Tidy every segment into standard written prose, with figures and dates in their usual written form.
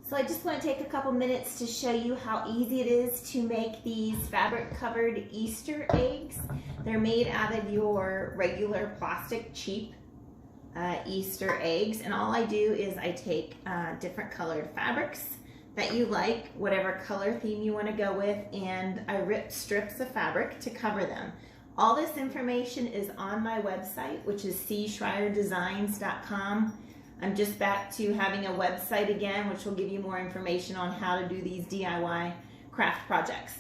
So I just want to take a couple minutes to show you how easy it is to make these fabric covered Easter eggs. They're made out of your regular plastic cheap Easter eggs, and all I do is I take different colored fabrics that you like, whatever color theme you want to go with, and I rip strips of fabric to cover them. All this information is on my website, which is cschreierdesigns.com. I'm just back to having a website again, which will give you more information on how to do these DIY craft projects.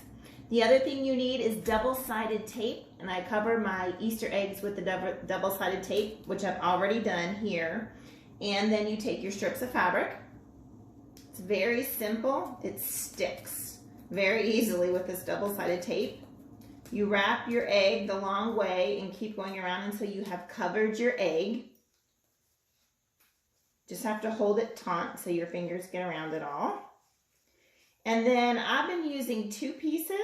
The other thing you need is double-sided tape, and I cover my Easter eggs with the double-sided tape, which I've already done here. And then you take your strips of fabric. It's very simple. It sticks very easily with this double-sided tape. You wrap your egg the long way and keep going around until you have covered your egg. Just have to hold it taut so your fingers get around it all. And then I've been using 2 pieces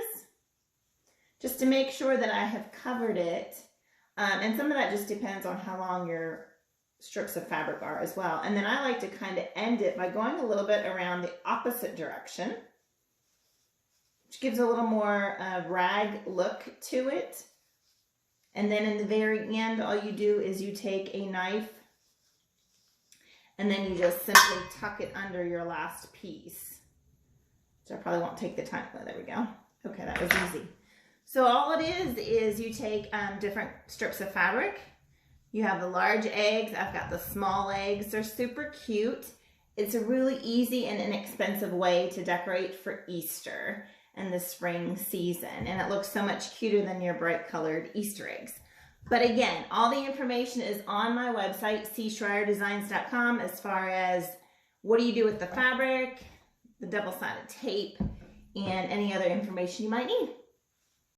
just to make sure that I have covered it. And some of that just depends on how long your strips of fabric are as well. And then I like to kind of end it by going a little bit around the opposite direction, which gives a little more rag look to it. And then in the very end, all you do is you take a knife and then you just simply tuck it under your last piece. So I probably won't take the time. Oh, there we go. Okay, that was easy. So all it is you take different strips of fabric. You have the large eggs. I've got the small eggs. They're super cute. It's a really easy and inexpensive way to decorate for Easter and the spring season. And it looks so much cuter than your bright colored Easter eggs. But again, all the information is on my website, cschreierdesigns.com, as far as what do you do with the fabric, the double-sided tape, and any other information you might need.